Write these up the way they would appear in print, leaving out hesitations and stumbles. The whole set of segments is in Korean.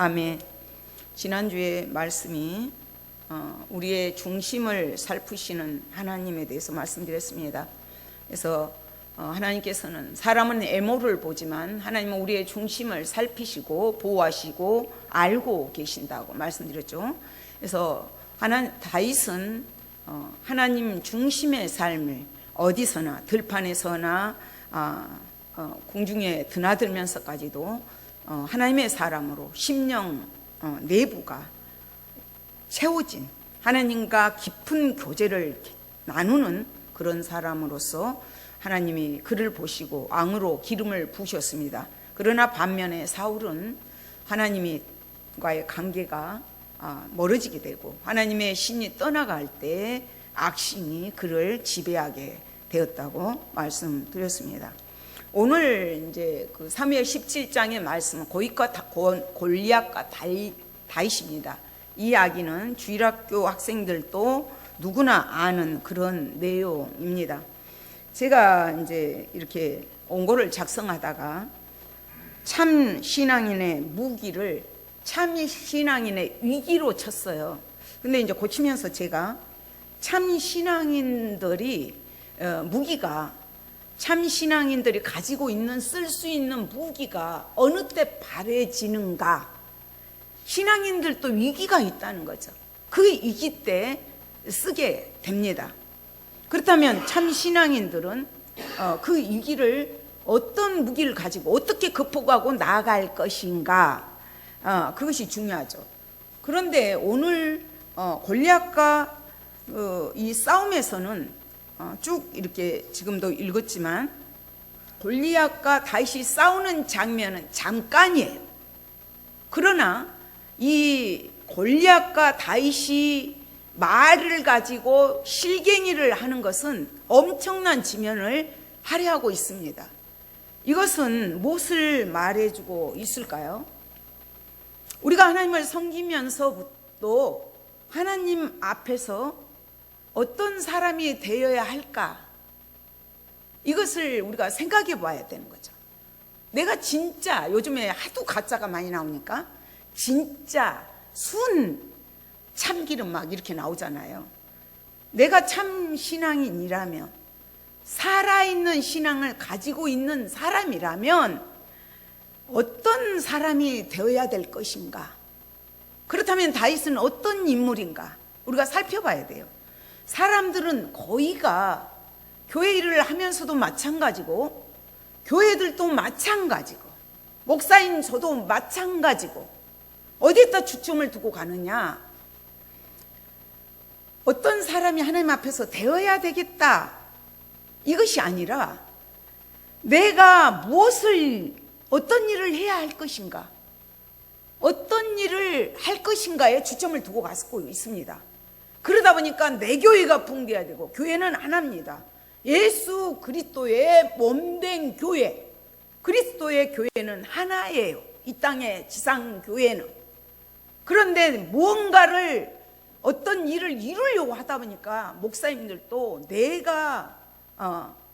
아멘. 지난주에 말씀이 우리의 중심을 살피시는 하나님에 대해서 말씀드렸습니다. 그래서 하나님께서는 사람은 애모를 보지만 하나님은 우리의 중심을 살피시고 보호하시고 알고 계신다고 말씀드렸죠. 그래서 다윗은 하나님 중심의 삶을 어디서나 들판에서나 공중에 드나들면서까지도 하나님의 사람으로 심령 내부가 채워진 하나님과 깊은 교제를 나누는 그런 사람으로서 하나님이 그를 보시고 왕으로 기름을 부으셨습니다. 그러나 반면에 사울은 하나님과의 관계가 멀어지게 되고 하나님의 신이 떠나갈 때 악신이 그를 지배하게 되었다고 말씀드렸습니다. 오늘 이제 그 사무엘 17장의 말씀은 골리앗과 다윗입니다. 이 이야기는 주일학교 학생들도 누구나 아는 그런 내용입니다. 제가 이제 이렇게 원고를 작성하다가 참 신앙인의 무기를 참 신앙인의 위기로 쳤어요. 근데 이제 고치면서 제가 참 신앙인들이 무기가 참 신앙인들이 가지고 있는 쓸 수 있는 무기가 어느 때 발해지는가? 신앙인들도 위기가 있다는 거죠. 그 위기 때 쓰게 됩니다. 그렇다면 참 신앙인들은 그 위기를 어떤 무기를 가지고 어떻게 극복하고 나아갈 것인가? 그것이 중요하죠. 그런데 오늘 골리앗과 이 싸움에서는 쭉 이렇게 지금도 읽었지만 골리앗과 다윗이 싸우는 장면은 잠깐이에요. 그러나 이 골리앗과 다윗이 말을 가지고 실갱이를 하는 것은 엄청난 지면을 할애하고 있습니다. 이것은 무엇을 말해주고 있을까요? 우리가 하나님을 섬기면서부터 하나님 앞에서 어떤 사람이 되어야 할까? 이것을 우리가 생각해 봐야 되는 거죠. 내가 진짜 요즘에 하도 가짜가 많이 나오니까 진짜 순 참기름 막 이렇게 나오잖아요. 내가 참 신앙인이라면 살아있는 신앙을 가지고 있는 사람이라면 어떤 사람이 되어야 될 것인가? 그렇다면 다윗은 어떤 인물인가? 우리가 살펴봐야 돼요. 사람들은 거의가 교회 일을 하면서도 마찬가지고 교회들도 마찬가지고 목사인 저도 마찬가지고 어디에다 주점을 두고 가느냐? 어떤 사람이 하나님 앞에서 되어야 되겠다 이것이 아니라 내가 어떤 일을 해야 할 것인가, 어떤 일을 할 것인가에 주점을 두고 가고 있습니다. 그러다 보니까 내 교회가 붕괴해야 되고 교회는 하나입니다. 예수 그리스도의 몸된 교회, 그리스도의 교회는 하나예요. 이 땅의 지상교회는. 그런데 무언가를 어떤 일을 이루려고 하다 보니까 목사님들도 내가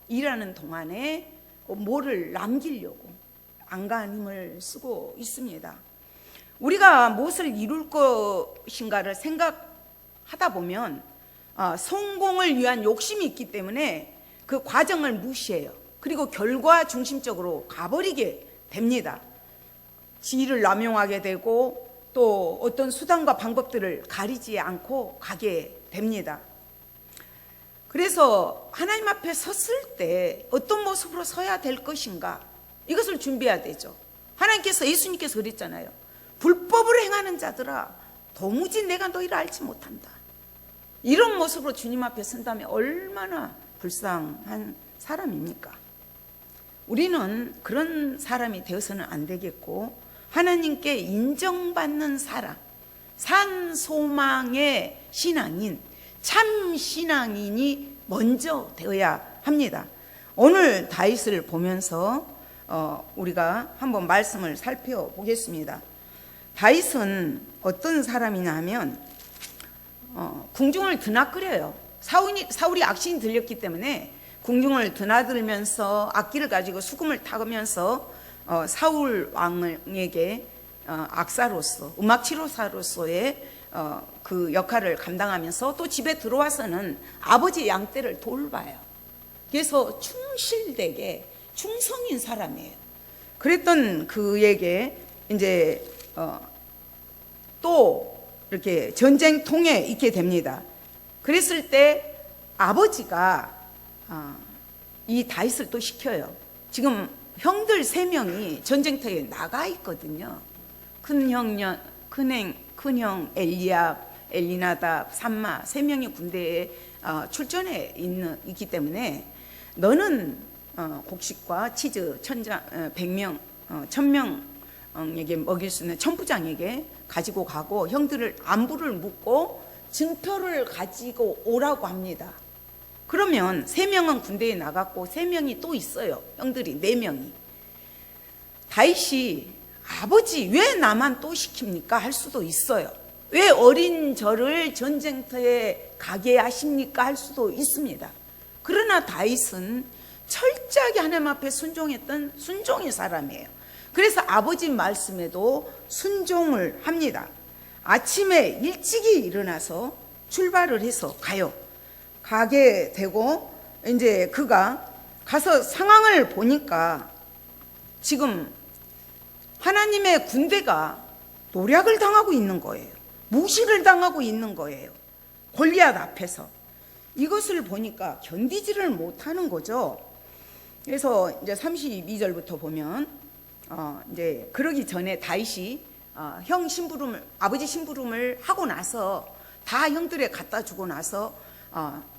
일하는 동안에 뭐를 남기려고 안간힘을 쓰고 있습니다. 우리가 무엇을 이룰 것인가를 생각하다 보면 성공을 위한 욕심이 있기 때문에 그 과정을 무시해요. 그리고 결과 중심적으로 가버리게 됩니다. 지위를 남용하게 되고 또 어떤 수단과 방법들을 가리지 않고 가게 됩니다. 그래서 하나님 앞에 섰을 때 어떤 모습으로 서야 될 것인가, 이것을 준비해야 되죠. 하나님께서, 예수님께서 그랬잖아요. 불법을 행하는 자들아, 도무지 내가 너희를 알지 못한다. 이런 모습으로 주님 앞에 선다면 얼마나 불쌍한 사람입니까? 우리는 그런 사람이 되어서는 안 되겠고, 하나님께 인정받는 사람, 산 소망의 신앙인, 참 신앙인이 먼저 되어야 합니다. 오늘 다윗을 보면서 우리가 한번 말씀을 살펴보겠습니다. 다윗은 어떤 사람이냐 하면 궁중을 드나끌어요. 사울이 악신이 들렸기 때문에 궁중을 드나들면서 악기를 가지고 수금을 타면서 사울 왕에게 악사로서 음악 치료사로서의 그 역할을 감당하면서 또 집에 들어와서는 아버지 양떼를 돌봐요. 그래서 충실되게 충성인 사람이에요. 그랬던 그에게 이제 또 이렇게 전쟁통에 있게 됩니다. 그랬을 때 아버지가 이 다윗을 또 시켜요. 지금 형들 3명이 전쟁터에 나가 있거든요. 큰형 엘리압, 엘리나답, 삼마 3명이 군대에 출전해 있기 때문에 너는 곡식과 치즈 100명, 1000명에게 먹일 수 있는 천부장에게 가지고 가고 형들을 안부를 묻고 증표를 가지고 오라고 합니다. 그러면 3명은 군대에 나갔고 3명이 또 있어요. 형들이 4명이. 다윗이 아버지 왜 나만 또 시킵니까? 할 수도 있어요. 왜 어린 저를 전쟁터에 가게 하십니까? 할 수도 있습니다. 그러나 다윗은 철저하게 하나님 앞에 순종했던 순종의 사람이에요. 그래서 아버지 말씀에도 순종을 합니다. 아침에 일찍이 일어나서 출발을 해서 가게 되고 이제 그가 가서 상황을 보니까 지금 하나님의 군대가 노략을 당하고 있는 거예요. 무시를 당하고 있는 거예요. 골리앗 앞에서. 이것을 보니까 견디지를 못하는 거죠. 그래서 이제 32절부터 보면 이제 그러기 전에 다윗이 아버지 심부름을 하고 나서 다 형들에 갖다 주고 나서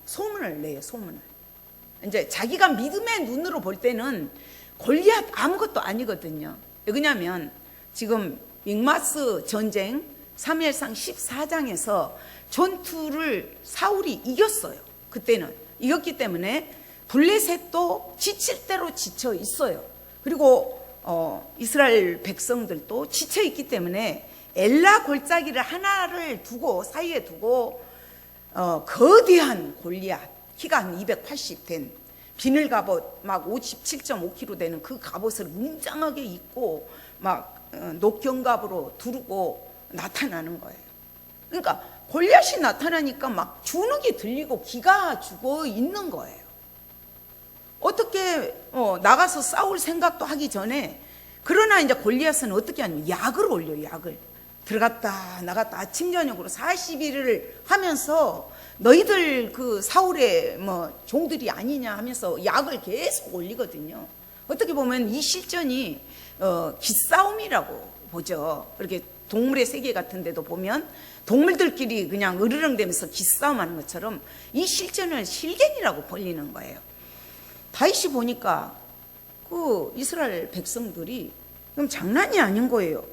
소문을 내요. 소문을. 이제 자기가 믿음의 눈으로 볼 때는 골리앗 아무것도 아니거든요. 왜냐하면 지금 믹마스 전쟁 사무엘상 14장에서 전투를 사울이 이겼어요. 그때는 이겼기 때문에 블레셋도 지칠 대로 지쳐 있어요. 그리고 이스라엘 백성들도 지쳐 있기 때문에 엘라 골짜기를 하나를 두고 사이에 두고 거대한 골리앗, 키가 한 280 된 비늘 갑옷 막 57.5kg 되는 그 갑옷을 웅장하게 입고 막 녹경갑으로 두르고 나타나는 거예요. 그러니까 골리앗이 나타나니까 막 주눅이 들리고 기가 죽어 있는 거예요. 어떻게 나가서 싸울 생각도 하기 전에, 그러나 이제 골리앗은 어떻게 하냐면 약을 올려요. 약을 들어갔다 나갔다 아침 저녁으로 40일을 하면서 너희들 그 사울의 종들이 아니냐 하면서 약을 계속 올리거든요. 어떻게 보면 이 실전이 기싸움이라고 보죠. 이렇게 동물의 세계 같은 데도 보면 동물들끼리 그냥 으르렁대면서 기싸움하는 것처럼 이 실전을 실갱이라고 벌리는 거예요. 다윗이 보니까 그 이스라엘 백성들이 그럼 장난이 아닌 거예요.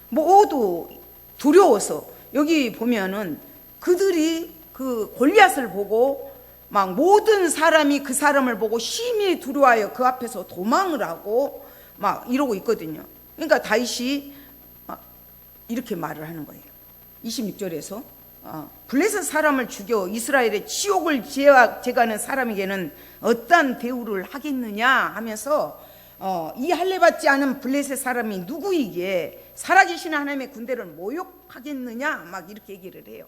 모두 두려워서, 여기 보면은 그들이 그 골리앗을 보고 막 모든 사람이 그 사람을 보고 심히 두려워하여 그 앞에서 도망을 하고 막 이러고 있거든요. 그러니까 다윗이 이렇게 말을 하는 거예요. 26절에서 블레셋 사람을 죽여 이스라엘의 치욕을 제거하는 사람에게는 어떠한 대우를 하겠느냐 하면서 이 할례받지 않은 블레셋 사람이 누구이기에 살아계신 하나님의 군대를 모욕하겠느냐 막 이렇게 얘기를 해요.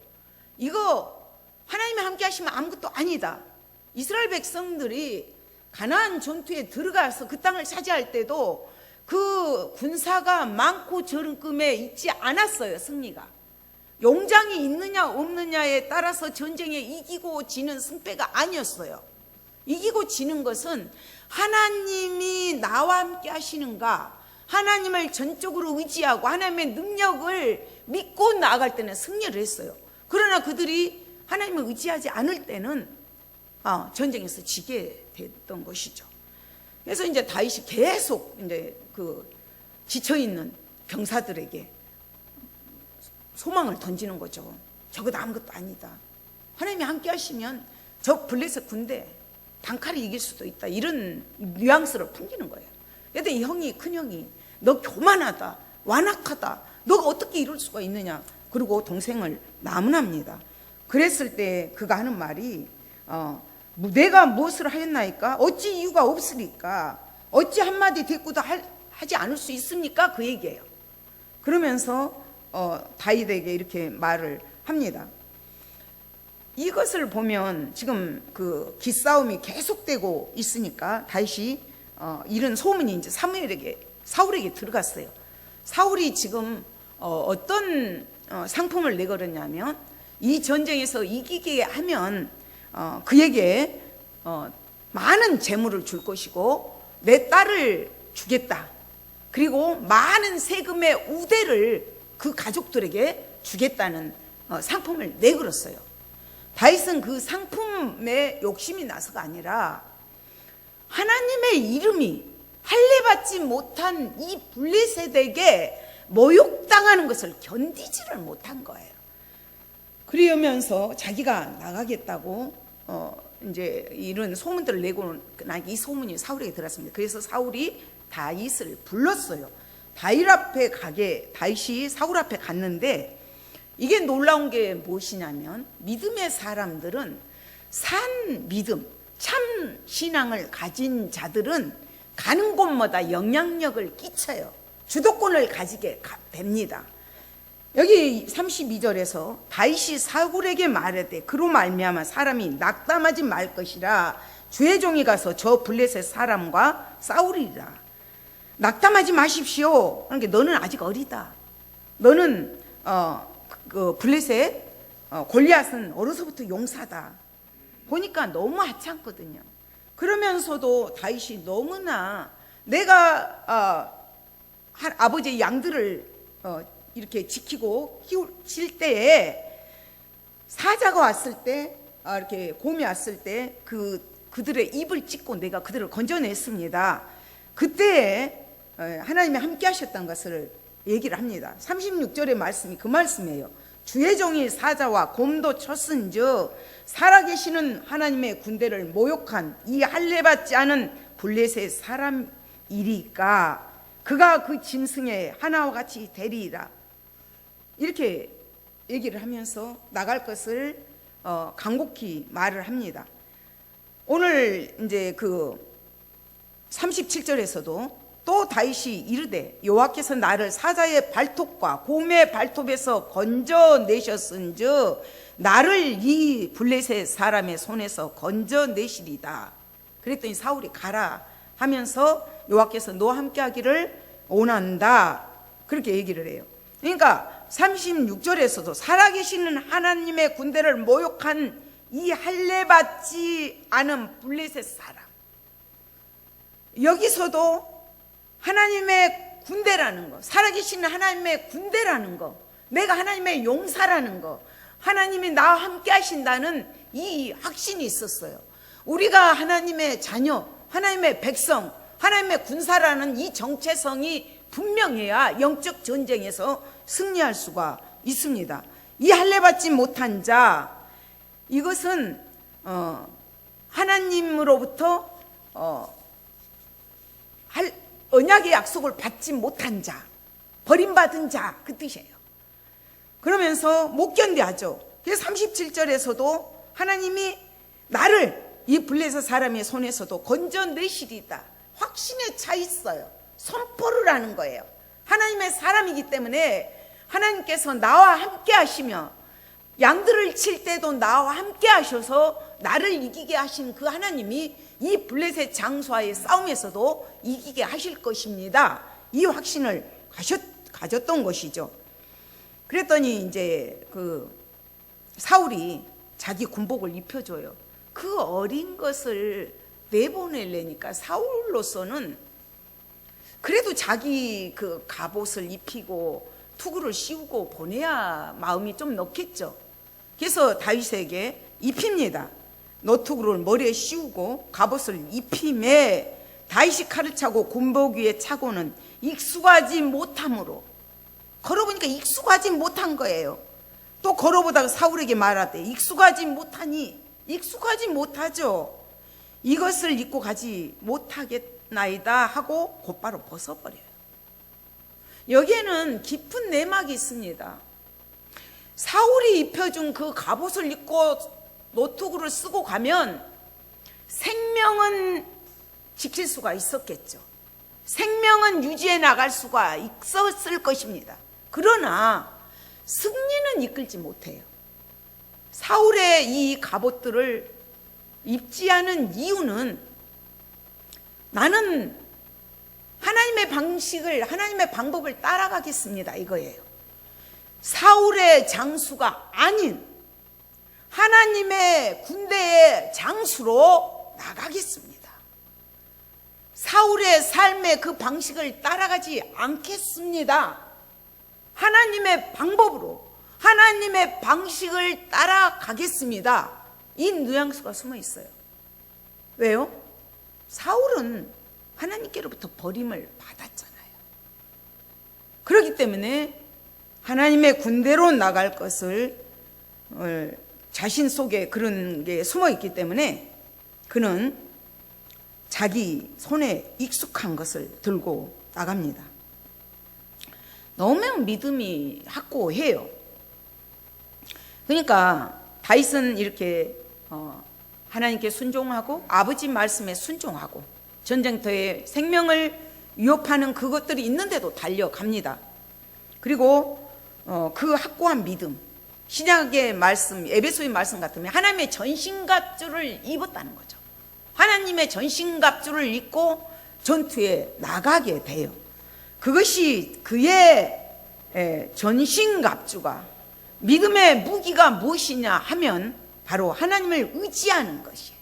이거 하나님이 함께 하시면 아무것도 아니다. 이스라엘 백성들이 가나안 전투에 들어가서 그 땅을 차지할 때도 그 군사가 많고 적음에 있지 않았어요. 승리가 용장이 있느냐 없느냐에 따라서 전쟁에 이기고 지는 승패가 아니었어요. 이기고 지는 것은 하나님이 나와 함께 하시는가, 하나님을 전적으로 의지하고 하나님의 능력을 믿고 나아갈 때는 승리를 했어요. 그러나 그들이 하나님을 의지하지 않을 때는 전쟁에서 지게 됐던 것이죠. 그래서 이제 다윗이 계속 이제 그 지쳐있는 병사들에게 소망을 던지는 거죠. 저것 아무것도 아니다. 하나님이 함께 하시면 저 블레셋 군대 단칼에 이길 수도 있다. 이런 뉘앙스를 풍기는 거예요. 그런데 이 형이, 큰 형이 너 교만하다, 완악하다, 너가 어떻게 이럴 수가 있느냐. 그리고 동생을 나무납니다. 그랬을 때 그가 하는 말이 내가 무엇을 하였나이까? 어찌 이유가 없으리까? 어찌 한마디 대꾸도 하지 않을 수 있습니까? 그 얘기예요. 그러면서 다윗에게 이렇게 말을 합니다. 이것을 보면 지금 그 기싸움이 계속되고 있으니까 다윗이 이런 소문이 이제 사울에게 들어갔어요. 사울이 지금 어떤 상품을 내걸었냐면, 이 전쟁에서 이기게 하면 그에게 많은 재물을 줄 것이고 내 딸을 주겠다. 그리고 많은 세금의 우대를 그 가족들에게 주겠다는 상품을 내걸었어요. 다윗은 그 상품에 욕심이 나서가 아니라 하나님의 이름이 할례받지 못한 이 블레셋에게 모욕당하는 것을 견디지를 못한 거예요. 그러면서 자기가 나가겠다고 이제 이런 소문들을 내고 이 소문이 사울에게 들었습니다. 그래서 사울이 다윗을 불렀어요. 다윗이 사울 앞에 갔는데, 이게 놀라운 게 무엇이냐면, 믿음의 사람들은 산 믿음, 참 신앙을 가진 자들은 가는 곳마다 영향력을 끼쳐요. 주도권을 가지게 됩니다. 여기 32절에서 다윗이 사울에게 말하되 그로 말미암아 사람이 낙담하지 말 것이라, 주의 종이 가서 저 블레셋 사람과 싸우리라. 낙담하지 마십시오. 그러니까 너는 아직 어리다. 너는 그 블레셋 골리앗은 어려서부터 용사다. 보니까 너무 하찮거든요. 그러면서도 다윗이 너무나 내가 아버지의 양들을 이렇게 지키고 키울 때에 사자가 왔을 때, 이렇게 곰이 왔을 때 그들의 입을 찢고 내가 그들을 건져냈습니다. 그때 하나님이 함께 하셨던 것을 얘기를 합니다. 36절의 말씀이 그 말씀이에요. 주의 종이 사자와 곰도 쳤은즉 살아계시는 하나님의 군대를 모욕한 이 할례받지 않은 블레셋 사람이리까 그가 그 짐승의 하나와 같이 되리이라. 이렇게 얘기를 하면서 나갈 것을 간곡히 말을 합니다. 오늘 이제 그 37절에서도 또 다윗이 이르되 여호와께서 나를 사자의 발톱과 곰의 발톱에서 건져내셨은즉 나를 이 블레셋 사람의 손에서 건져내시리다. 그랬더니 사울이 가라 하면서 여호와께서 너와 함께 하기를 원한다. 그렇게 얘기를 해요. 그러니까 36절에서도 살아계시는 하나님의 군대를 모욕한 이 할례받지 않은 블레셋 사람, 여기서도 하나님의 군대라는 거, 살아계시는 하나님의 군대라는 거, 내가 하나님의 용사라는 거, 하나님이 나와 함께 하신다는 이 확신이 있었어요. 우리가 하나님의 자녀, 하나님의 백성, 하나님의 군사라는 이 정체성이 분명해야 영적 전쟁에서 승리할 수가 있습니다. 이 할례받지 못한 자, 이것은 하나님으로부터 언약의 약속을 받지 못한 자, 버림받은 자, 그 뜻이에요. 그러면서 못 견뎌하죠. 그래서 37절에서도 하나님이 나를 이 블레셋 사람의 손에서도 건져내시리다. 확신에 차 있어요. 선포를 하는 거예요. 하나님의 사람이기 때문에 하나님께서 나와 함께 하시며 양들을 칠 때도 나와 함께 하셔서 나를 이기게 하신 그 하나님이 이 블레셋 장수와의 싸움에서도 이기게 하실 것입니다. 이 확신을 가졌던 것이죠. 그랬더니 이제 그 사울이 자기 군복을 입혀줘요. 그 어린 것을 내보내려니까 사울로서는 그래도 자기 그 갑옷을 입히고 투구를 씌우고 보내야 마음이 좀 넣겠죠. 그래서 다윗에게 입힙니다. 노투구를 머리에 씌우고 갑옷을 입힘에 다윗이 칼을 차고 군복 위에 차고는 익숙하지 못함으로, 걸어보니까 익숙하지 못한 거예요. 또 걸어보다가 사울에게 말하되 익숙하지 못하니, 익숙하지 못하죠. 이것을 입고 가지 못하겠나이다 하고 곧바로 벗어버려요. 여기에는 깊은 내막이 있습니다. 사울이 입혀준 그 갑옷을 입고 노트구를 쓰고 가면 생명은 지킬 수가 있었겠죠. 생명은 유지해 나갈 수가 있었을 것입니다. 그러나 승리는 이끌지 못해요. 사울의 이 갑옷들을 입지 않은 이유는 나는 하나님의 방식을, 하나님의 방법을 따라가겠습니다, 이거예요. 사울의 장수가 아닌 하나님의 군대의 장수로 나가겠습니다. 사울의 삶의 그 방식을 따라가지 않겠습니다. 하나님의 방법으로, 하나님의 방식을 따라가겠습니다. 이 뉘앙스가 숨어 있어요. 왜요? 사울은 하나님께로부터 버림을 받았잖아요. 그렇기 때문에 하나님의 군대로 나갈 것을 자신 속에 그런 게 숨어 있기 때문에 그는 자기 손에 익숙한 것을 들고 나갑니다. 너무 믿음이 확고해요. 그러니까 다윗은 이렇게 하나님께 순종하고 아버지 말씀에 순종하고 전쟁터에 생명을 위협하는 그것들이 있는데도 달려갑니다. 그리고 그 확고한 믿음, 신약의 말씀, 에베소의 말씀 같으면 하나님의 전신갑주를 입었다는 거죠. 하나님의 전신갑주를 입고 전투에 나가게 돼요. 그것이 그의 전신갑주가, 믿음의 무기가 무엇이냐 하면 바로 하나님을 의지하는 것이에요.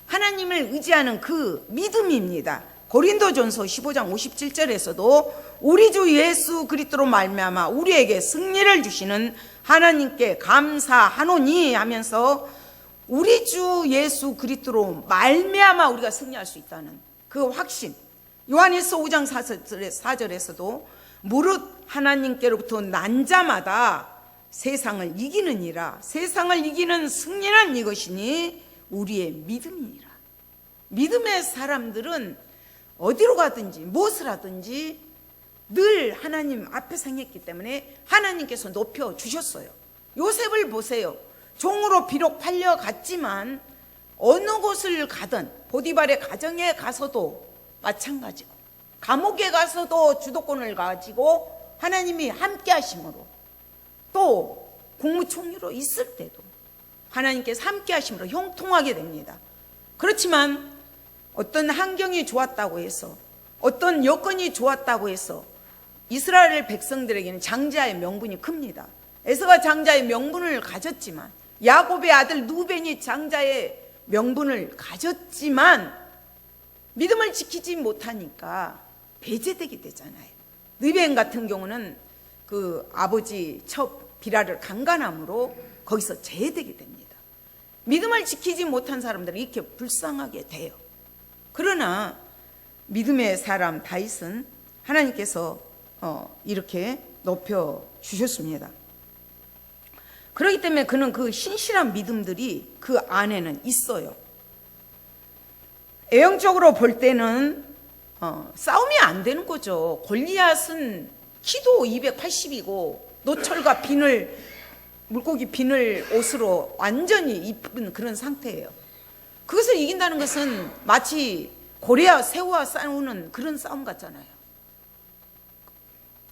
하나님을 의지하는 그 믿음입니다. 고린도전서 15장 57절에서도 우리 주 예수 그리스도로 말미암아 우리에게 승리를 주시는 하나님께 감사하노니 하면서 우리 주 예수 그리스도로 말미암아 우리가 승리할 수 있다는 그 확신. 요한일서 5장 4절에서도 무릇 하나님께로부터 난 자마다 세상을 이기느니라. 세상을 이기는 승리는 이것이니 우리의 믿음이니라. 믿음의 사람들은 어디로 가든지 무엇을 하든지 늘 하나님 앞에 생겼기 때문에 하나님께서 높여주셨어요. 요셉을 보세요. 종으로 비록 팔려갔지만 어느 곳을 가든 보디발의 가정에 가서도 마찬가지고 감옥에 가서도 주도권을 가지고 하나님이 함께 하심으로, 또 국무총리로 있을 때도 하나님께서 함께 하심으로 형통하게 됩니다. 그렇지만 어떤 환경이 좋았다고 해서, 어떤 여건이 좋았다고 해서 이스라엘 백성들에게는 장자의 명분이 큽니다. 에서가 장자의 명분을 가졌지만, 야곱의 아들 누벤이 장자의 명분을 가졌지만 믿음을 지키지 못하니까 배제되게 되잖아요. 누벤 같은 경우는 그 아버지 첩 비라를 강간함으로 거기서 제외되게 됩니다. 믿음을 지키지 못한 사람들은 이렇게 불쌍하게 돼요. 그러나 믿음의 사람 다윗은 하나님께서 이렇게 높여주셨습니다. 그렇기 때문에 그는 그 신실한 믿음들이 그 안에는 있어요. 애형적으로 볼 때는 싸움이 안 되는 거죠. 골리앗은 키도 280이고 노철과 비늘, 물고기 비늘 옷으로 완전히 입은 그런 상태예요. 그것을 이긴다는 것은 마치 고래와 새우와 싸우는 그런 싸움 같잖아요.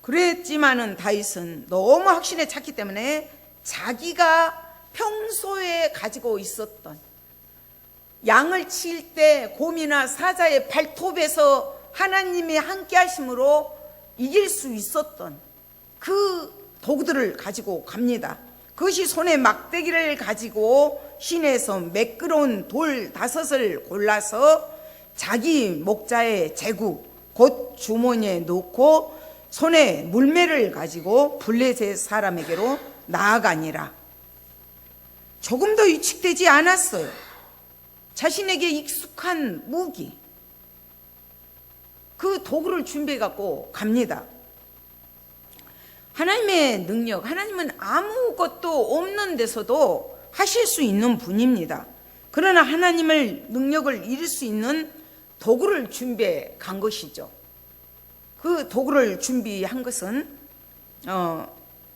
그랬지만은 다윗은 너무 확신에 찼기 때문에 자기가 평소에 가지고 있었던, 양을 칠 때 곰이나 사자의 발톱에서 하나님이 함께 하심으로 이길 수 있었던 그 도구들을 가지고 갑니다. 그것이 손에 막대기를 가지고 시내에서 매끄러운 돌 5을 골라서 자기 목자의 제구 곧 주머니에 넣고 손에 물매를 가지고 블레셋 사람에게로 나아가니라. 조금도 위축되지 않았어요. 자신에게 익숙한 무기, 그 도구를 준비해 갖고 갑니다. 하나님의 능력, 하나님은 아무것도 없는 데서도 하실 수 있는 분입니다. 그러나 하나님을 능력을 이룰 수 있는 도구를 준비해 간 것이죠. 그 도구를 준비한 것은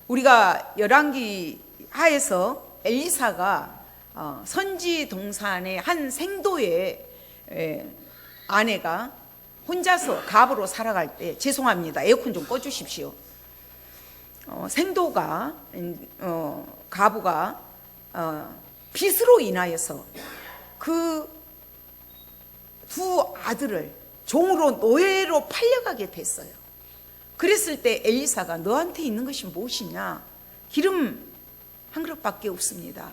우리가 열왕기 하에서 엘리사가 선지 동산의 한 생도의 아내가 혼자서 갑으로 살아갈 때, 죄송합니다, 에어컨 좀 꺼주십시오. 생도가 가부가 빚으로 인하여서 그 두 아들을 종으로 노예로 팔려가게 됐어요. 그랬을 때 엘리사가 너한테 있는 것이 무엇이냐? 기름 한 그릇밖에 없습니다.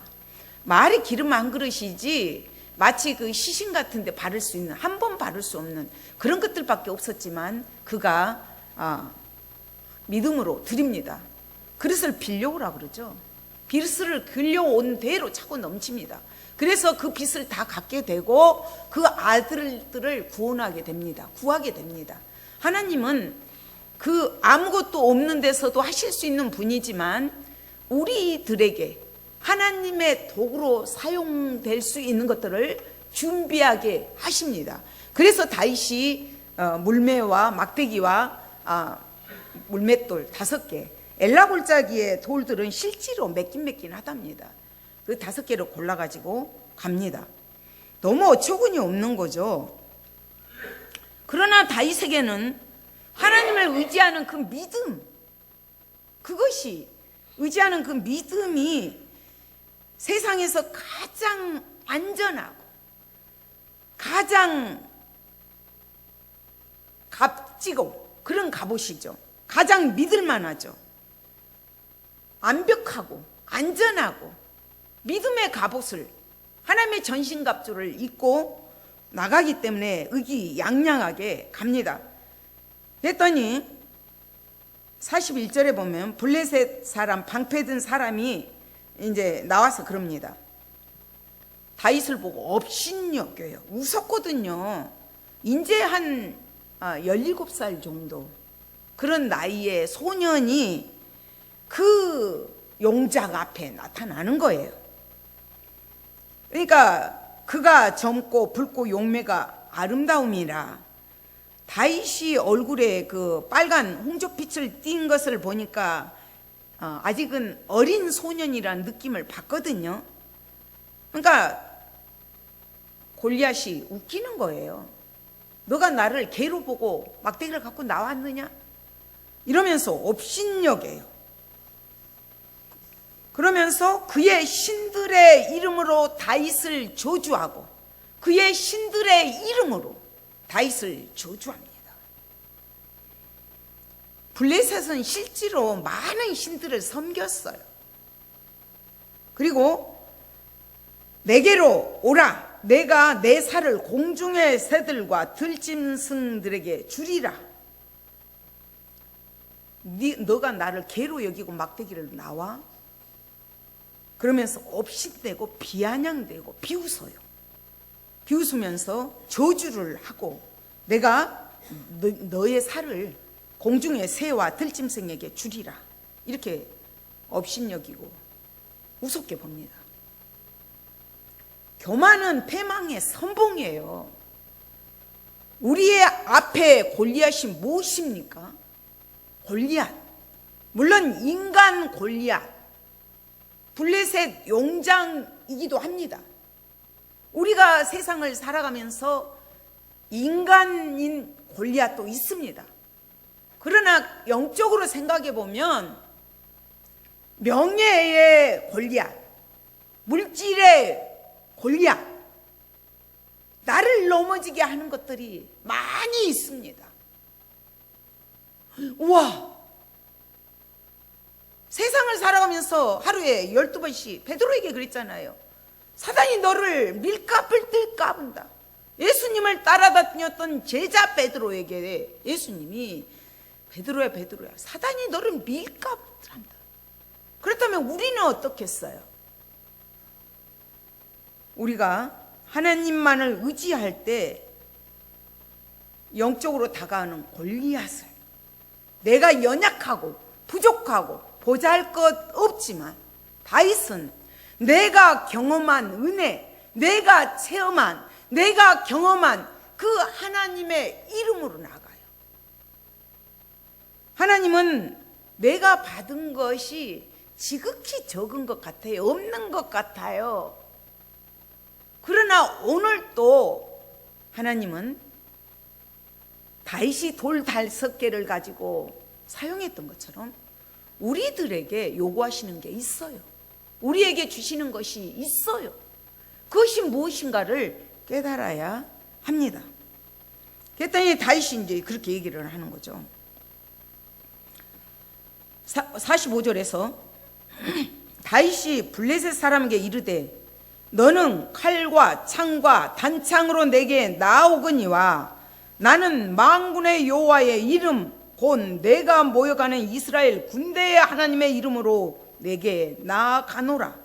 말이 기름 한 그릇이지 마치 그 시신 같은 데 바를 수 있는, 한 번 바를 수 없는 그런 것들밖에 없었지만 그가 믿음으로 드립니다. 그릇을 빌려오라 그러죠. 빚을 빌려온 대로 차고 넘칩니다. 그래서 그 빚을 다 갚게 되고 그 아들들을 구원하게 됩니다. 구하게 됩니다. 하나님은 그 아무것도 없는 데서도 하실 수 있는 분이지만 우리들에게 하나님의 도구로 사용될 수 있는 것들을 준비하게 하십니다. 그래서 다윗이 물매와 막대기와 물맷돌 5개, 엘라골짜기의 돌들은 실제로 맺긴 하답니다. 그 5개를 골라가지고 갑니다. 너무 어처구니 없는 거죠. 그러나 다윗에게는 하나님을 의지하는 그 믿음, 그것이 의지하는 그 믿음이 세상에서 가장 안전하고 가장 값지고 그런 갑옷이죠. 가장 믿을만하죠. 완벽하고 안전하고 믿음의 갑옷을, 하나님의 전신갑주를 입고 나가기 때문에 의기양양하게 갑니다. 그랬더니 41절에 보면 블레셋 사람, 방패든 사람이 이제 나와서 그럽니다. 다윗을 보고 업신여겨요. 웃었거든요. 이제 한 17살 정도 그런 나이의 소년이 그 용작 앞에 나타나는 거예요. 그러니까 그가 젊고 붉고 용매가 아름다움이라 다윗이 얼굴에 그 빨간 홍조빛을 띈 것을 보니까 아직은 어린 소년이라는 느낌을 받거든요. 그러니까 골리앗이 웃기는 거예요. 너가 나를 개로 보고 막대기를 갖고 나왔느냐? 이러면서 업신여겨요. 그러면서 그의 신들의 이름으로 다윗을 저주하고 그의 신들의 이름으로 다윗을 저주합니다. 블레셋은 실제로 많은 신들을 섬겼어요. 그리고 내게로 오라. 내가 내 살을 공중의 새들과 들짐승들에게 주리라. 너가 나를 개로 여기고 막대기를 나와? 그러면서 업신대고 비아냥대고 비웃어요. 비웃으면서 저주를 하고 내가 너의 살을 공중의 새와 들짐승에게 주리라. 이렇게 업신여기고 우습게 봅니다. 교만은 패망의 선봉이에요. 우리의 앞에 골리앗이 무엇입니까? 골리앗. 물론 인간 골리앗, 블레셋 용장이기도 합니다. 우리가 세상을 살아가면서 인간인 골리앗도 있습니다. 그러나 영적으로 생각해 보면 명예의 골리앗, 물질의 골리앗, 나를 넘어지게 하는 것들이 많이 있습니다. 우와! 세상을 살아가면서 하루에 12번씩 베드로에게 그랬잖아요. 사단이 너를 밀가불 듯 까분다. 예수님을 따라다녔던 제자 베드로에게 예수님이 베드로야 베드로야, 사단이 너를 밀가불한다. 그렇다면 우리는 어떻겠어요? 우리가 하나님만을 의지할 때 영적으로 다가오는 골리앗을, 내가 연약하고 부족하고 보잘것 없지만 다윗은 내가 경험한 은혜, 내가 체험한, 내가 경험한 그 하나님의 이름으로 나가요. 하나님은 내가 받은 것이 지극히 적은 것 같아요. 없는 것 같아요. 그러나 오늘 또 하나님은 다윗이 돌 5개를 가지고 사용했던 것처럼 우리들에게 요구하시는 게 있어요. 우리에게 주시는 것이 있어요. 그것이 무엇인가를 깨달아야 합니다. 그랬더니 다윗이 이제 그렇게 얘기를 하는 거죠. 45절에서 다윗이 블레셋 사람에게 이르되 너는 칼과 창과 단창으로 내게 나아오거니와 나는 만군의 여호와의 이름 곧 내가 모여가는 이스라엘 군대의 하나님의 이름으로 내게 나아가노라.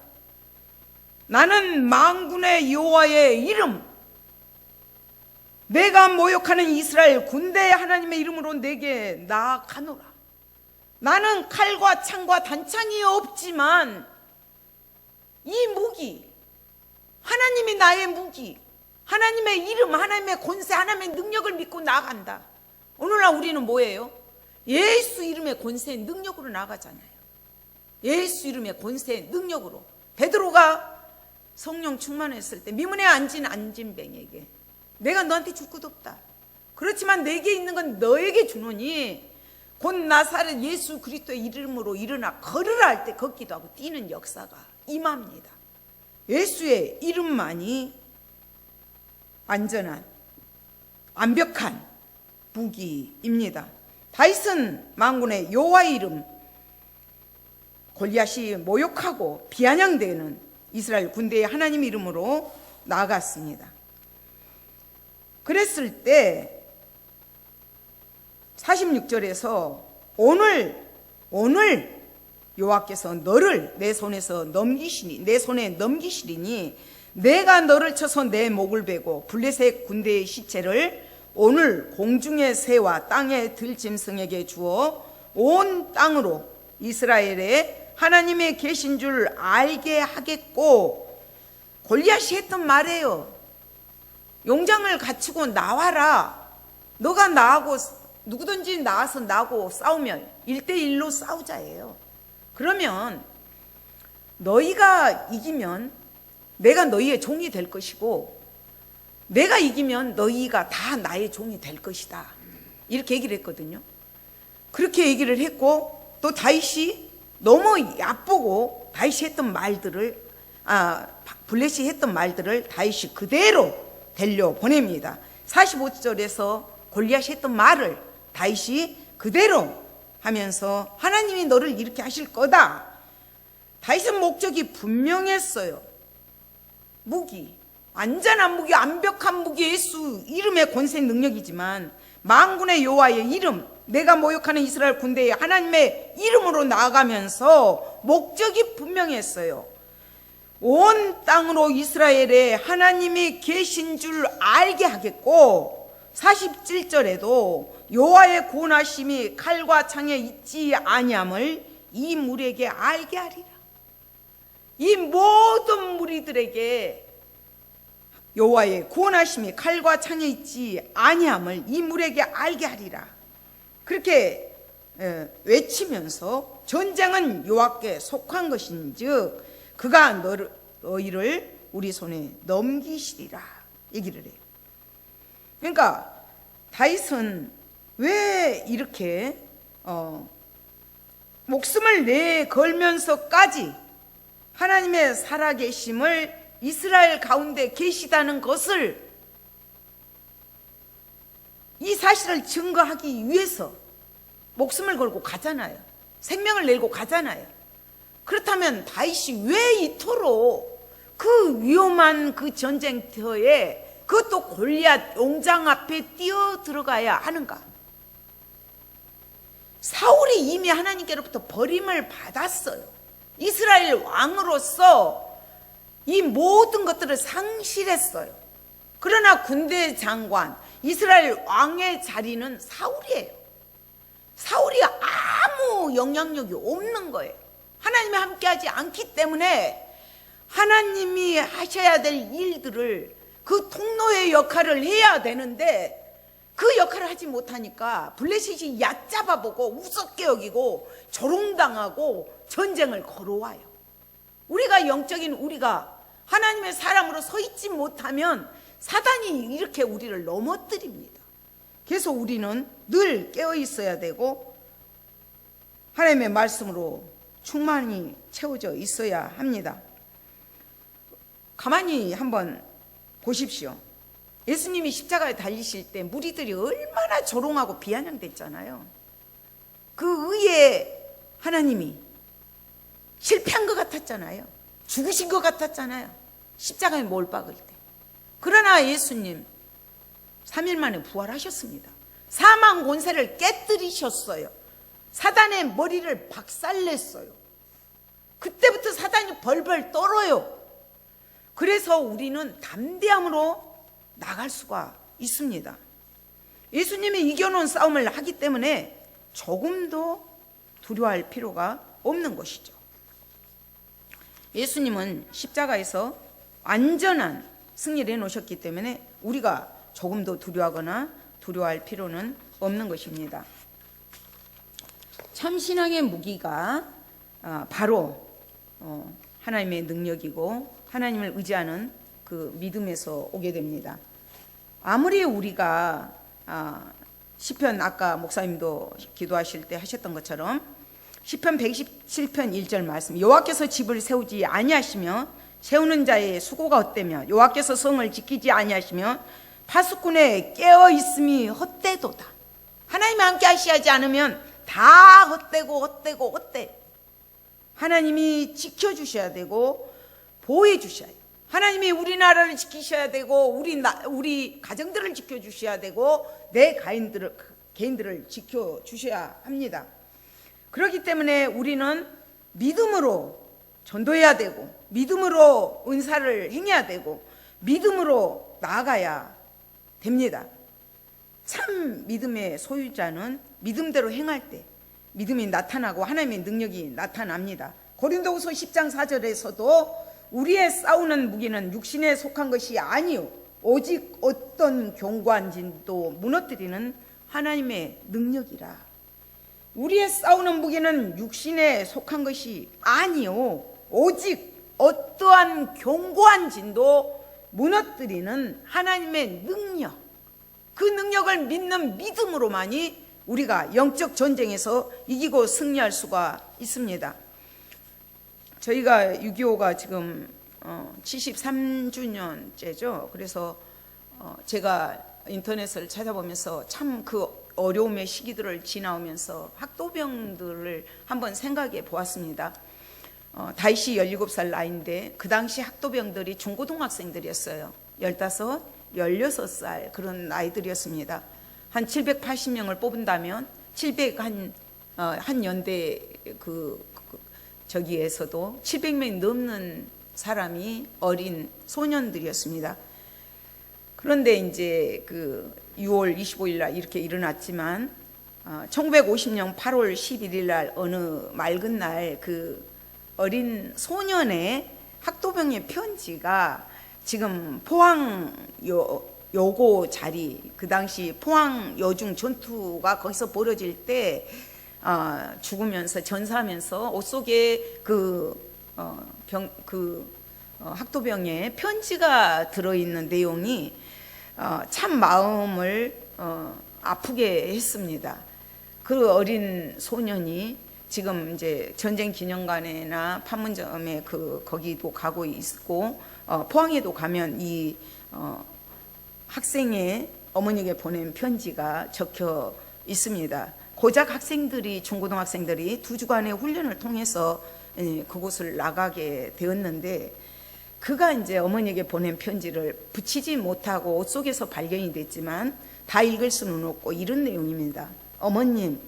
나는 만군의 여호와의 이름, 내가 모욕하는 이스라엘 군대의 하나님의 이름으로 내게 나아가노라. 나는 칼과 창과 단창이 없지만 이 무기, 하나님이 나의 무기, 하나님의 이름, 하나님의 권세, 하나님의 능력을 믿고 나아간다. 오늘날 우리는 뭐예요? 예수 이름의 권세, 능력으로 나가잖아요. 예수 이름의 권세, 능력으로. 베드로가 성령 충만했을 때 미문에 앉은 안진뱅에게 내가 너한테 줄 것 없다. 그렇지만 내게 있는 건 너에게 주노니 곧 나사렛 예수 그리스도의 이름으로 일어나 걸으라 할 때 걷기도 하고 뛰는 역사가 임합니다. 예수의 이름만이 안전한, 완벽한 무기입니다. 다윗은 만군의 여호와의 이름, 골리앗이 모욕하고 비아냥되는 이스라엘 군대의 하나님 이름으로 나아갔습니다. 그랬을 때 46절에서 오늘 여호와께서 너를 내 손에 넘기시리니 내가 너를 쳐서 내 목을 베고 블레셋 군대의 시체를 오늘 공중의 새와 땅의 들짐승에게 주어 온 땅으로 이스라엘에 하나님의 계신 줄 알게 하겠고, 골리앗이 했던 말이에요. 용장을 갖추고 나와라. 너가 나하고 누구든지 나와서 나하고 싸우면 1대1로 싸우자예요. 그러면 너희가 이기면 내가 너희의 종이 될 것이고 내가 이기면 너희가 다 나의 종이 될 것이다. 이렇게 얘기를 했거든요. 그렇게 얘기를 했고 또 다윗이 너무 얕보고 다윗이 했던 말들을 블레셋이 했던 말들을 다윗이 그대로 데려 보냅니다. 45절에서 골리앗이 했던 말을 다윗이 그대로 하면서 하나님이 너를 이렇게 하실 거다. 다윗은 목적이 분명했어요. 무기, 완전한 무기, 완벽한 무기, 예수 이름의 권세 능력이지만 만군의 여호와의 이름, 내가 모욕하는 이스라엘 군대의 하나님의 이름으로 나아가면서 목적이 분명했어요. 온 땅으로 이스라엘에 하나님이 계신 줄 알게 하겠고, 47절에도 여호와의 구원하심이 칼과 창에 있지 아니함을 이 무리에게 알게 하리라. 이 모든 무리들에게 여호와의 구원하심이 칼과 창에 있지 아니함을 이 무리에게 알게 하리라. 그렇게 외치면서 전쟁은 여호와께 속한 것인즉 그가 너희를 우리 손에 넘기시리라 얘기를 해요. 그러니까 다윗은 왜 이렇게 목숨을 내걸면서까지 하나님의 살아계심을 이스라엘 가운데 계시다는 것을, 이 사실을 증거하기 위해서 목숨을 걸고 가잖아요. 생명을 내고 가잖아요. 그렇다면 다윗이 왜 이토록 그 위험한 그 전쟁터에, 그것도 골리앗 용장 앞에 뛰어 들어가야 하는가? 사울이 이미 하나님께로부터 버림을 받았어요. 이스라엘 왕으로서 이 모든 것들을 상실했어요. 그러나 군대 장관, 이스라엘 왕의 자리는 사울이에요. 사울이 아무 영향력이 없는 거예요. 하나님이 함께하지 않기 때문에 하나님이 하셔야 될 일들을, 그 통로의 역할을 해야 되는데 그 역할을 하지 못하니까 블레셋이 얕잡아보고 우습게 여기고 조롱당하고 전쟁을 걸어와요. 우리가 영적인 우리가 하나님의 사람으로 서 있지 못하면 사단이 이렇게 우리를 넘어뜨립니다. 그래서 우리는 늘 깨어 있어야 되고 하나님의 말씀으로 충만히 채워져 있어야 합니다. 가만히 한번 보십시오. 예수님이 십자가에 달리실 때 무리들이 얼마나 조롱하고 비아냥댔잖아요. 그 의에 하나님이 실패한 것 같았잖아요. 죽으신 것 같았잖아요. 십자가에 못 박을 때. 그러나 예수님 3일 만에 부활하셨습니다. 사망 권세를 깨뜨리셨어요. 사단의 머리를 박살냈어요. 그때부터 사단이 벌벌 떨어요. 그래서 우리는 담대함으로 나갈 수가 있습니다. 예수님이 이겨놓은 싸움을 하기 때문에 조금도 두려워할 필요가 없는 것이죠. 예수님은 십자가에서 완전한 승리를 해놓으셨기 때문에 우리가 조금도 두려워하거나 두려워할 필요는 없는 것입니다. 참신앙의 무기가 바로 하나님의 능력이고 하나님을 의지하는 그 믿음에서 오게 됩니다. 아무리 우리가 시편, 아까 목사님도 기도하실 때 하셨던 것처럼 시편 117편 1절 말씀, 여호와께서 집을 세우지 아니하시며 세우는 자의 수고가 헛되며 여호와께서 성을 지키지 아니하시며 파수꾼의 깨어 있음이 헛되도다. 하나님이 함께 하시지 않으면 다 헛되고 하나님이 지켜주셔야 되고 보호해 주셔야 돼요. 하나님이 우리나라를 지키셔야 되고 우리 가정들을 지켜주셔야 되고 내 개인들을 지켜주셔야 합니다. 그렇기 때문에 우리는 믿음으로 전도해야 되고 믿음으로 은사를 행해야 되고 믿음으로 나아가야 됩니다. 참 믿음의 소유자는 믿음대로 행할 때 믿음이 나타나고 하나님의 능력이 나타납니다. 고린도후서 10장 4절에서도 우리의 싸우는 무기는 육신에 속한 것이 아니요 오직 어떤 견고한 진도 무너뜨리는 하나님의 능력이라. 우리의 싸우는 무기는 육신에 속한 것이 아니요 오직 어떠한 견고한 진도 무너뜨리는 하나님의 능력, 그 능력을 믿는 믿음으로만이 우리가 영적 전쟁에서 이기고 승리할 수가 있습니다. 저희가 6.25가 지금 73주년째죠. 그래서 제가 인터넷을 찾아보면서 참 그 어려움의 시기들을 지나오면서 학도병들을 한번 생각해 보았습니다. 다윗이 17살 나이인데 그 당시 학도병들이 중고등학생들이었어요. 15, 16살 그런 아이들이었습니다. 한 780명을 뽑은다면 700한 연대 저기에서도 700명이 넘는 사람이 어린 소년들이었습니다. 그런데 이제 그 6월 25일 날 이렇게 일어났지만 1950년 8월 11일 날 어느 맑은 날 그 어린 소년의 학도병의 편지가 지금 포항 여고 자리, 그 당시 포항 여중 전투가 거기서 벌어질 때 죽으면서 전사하면서 옷 속에 학도병의 편지가 들어있는 내용이 참 마음을 아프게 했습니다. 그 어린 소년이 지금 이제 전쟁 기념관이나 판문점에 거기도 가고 있고 포항에도 가면 이 학생의 어머니에게 보낸 편지가 적혀 있습니다. 고작 학생들이 중고등학생들이 2주간의 훈련을 통해서 그곳을 나가게 되었는데 그가 이제 어머니에게 보낸 편지를 붙이지 못하고 옷 속에서 발견이 됐지만 다 읽을 수는 없고 이런 내용입니다. 어머님,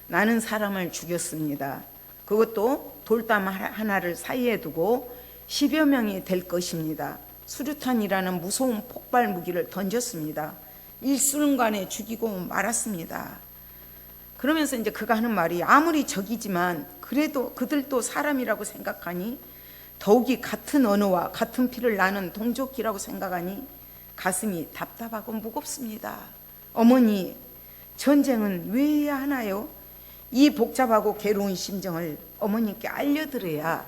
나는 사람을 죽였습니다. 그것도 돌담 하나를 사이에 두고 10여 명이 될 것입니다. 수류탄이라는 무서운 폭발 무기를 던졌습니다. 일순간에 죽이고 말았습니다. 그러면서 이제 그가 하는 말이 아무리 적이지만 그래도 그들도 사람이라고 생각하니 더욱이 같은 언어와 같은 피를 나는 동족이라고 생각하니 가슴이 답답하고 무겁습니다. 어머니, 전쟁은 왜 해야 하나요? 이 복잡하고 괴로운 심정을 어머니께 알려드려야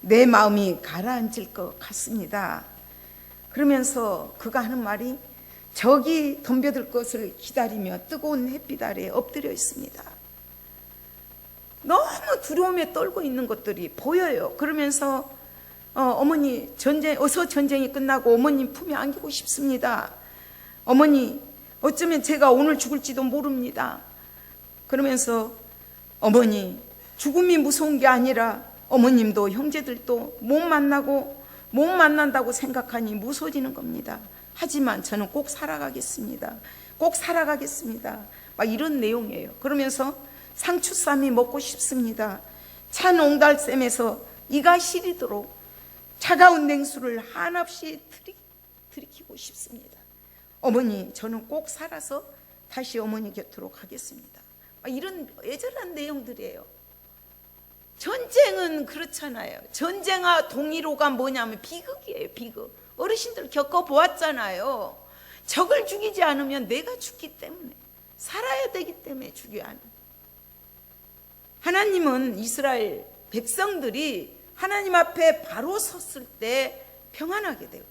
내 마음이 가라앉을 것 같습니다. 그러면서 그가 하는 말이 적이 덤벼들 것을 기다리며 뜨거운 햇빛 아래 엎드려 있습니다. 너무 두려움에 떨고 있는 것들이 보여요. 그러면서 어머니 어서 전쟁이 끝나고 어머님 품에 안기고 싶습니다. 어머니 어쩌면 제가 오늘 죽을지도 모릅니다. 그러면서 어머니 죽음이 무서운 게 아니라 어머님도 형제들도 못 만난다고 생각하니 무서워지는 겁니다. 하지만 저는 꼭 살아가겠습니다. 꼭 살아가겠습니다. 막 이런 내용이에요. 그러면서 상추쌈이 먹고 싶습니다. 찬 옹달샘에서 이가 시리도록 차가운 냉수를 한없이 들이키고 싶습니다. 어머니 저는 꼭 살아서 다시 어머니 곁으로 가겠습니다. 이런 애절한 내용들이에요. 전쟁은 그렇잖아요. 전쟁과 동일호가 뭐냐면 비극이에요. 비극. 어르신들 겪어보았잖아요. 적을 죽이지 않으면 내가 죽기 때문에, 살아야 되기 때문에 죽여야 하는. 하나님은 이스라엘 백성들이 하나님 앞에 바로 섰을 때 평안하게 되고,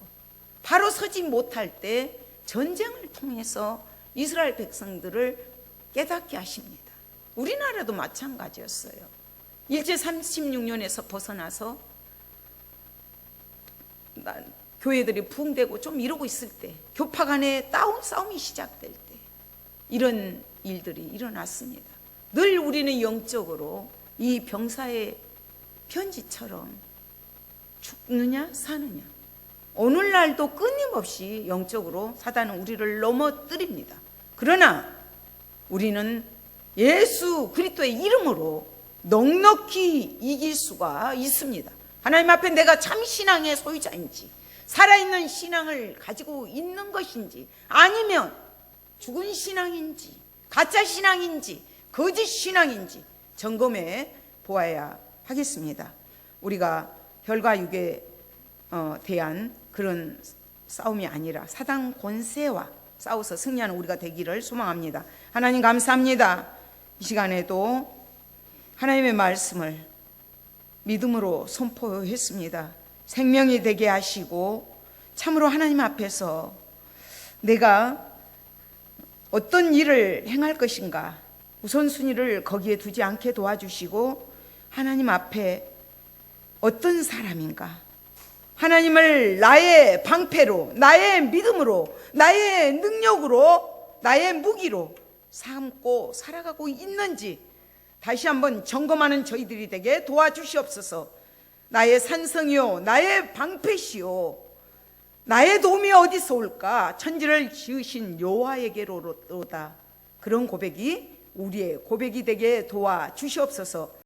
바로 서지 못할 때 전쟁을 통해서 이스라엘 백성들을 깨닫게 하십니다. 우리나라도 마찬가지였어요. 일제 36년에서 벗어나서 교회들이 붕대고 좀 이러고 있을 때, 교파 간에 싸움이 시작될 때 이런 일들이 일어났습니다. 늘 우리는 영적으로 이 병사의 편지처럼 죽느냐 사느냐, 오늘날도 끊임없이 영적으로 사단은 우리를 넘어뜨립니다. 그러나 우리는 예수 그리스도의 이름으로 넉넉히 이길 수가 있습니다. 하나님 앞에 내가 참 신앙의 소유자인지, 살아있는 신앙을 가지고 있는 것인지, 아니면 죽은 신앙인지, 가짜 신앙인지, 거짓 신앙인지 점검해 보아야 하겠습니다. 우리가 별과 육에 대한 그런 싸움이 아니라 사단 권세와 싸워서 승리하는 우리가 되기를 소망합니다. 하나님 감사합니다. 이 시간에도 하나님의 말씀을 믿음으로 선포했습니다. 생명이 되게 하시고 참으로 하나님 앞에서 내가 어떤 일을 행할 것인가 우선순위를 거기에 두지 않게 도와주시고, 하나님 앞에 어떤 사람인가, 하나님을 나의 방패로, 나의 믿음으로, 나의 능력으로, 나의 무기로 삼고 살아가고 있는지 다시 한번 점검하는 저희들이 되게 도와주시옵소서. 나의 산성이요, 나의 방패시요, 나의 도움이 어디서 올까? 천지를 지으신 여호와에게로로다. 그런 고백이 우리의 고백이 되게 도와주시옵소서.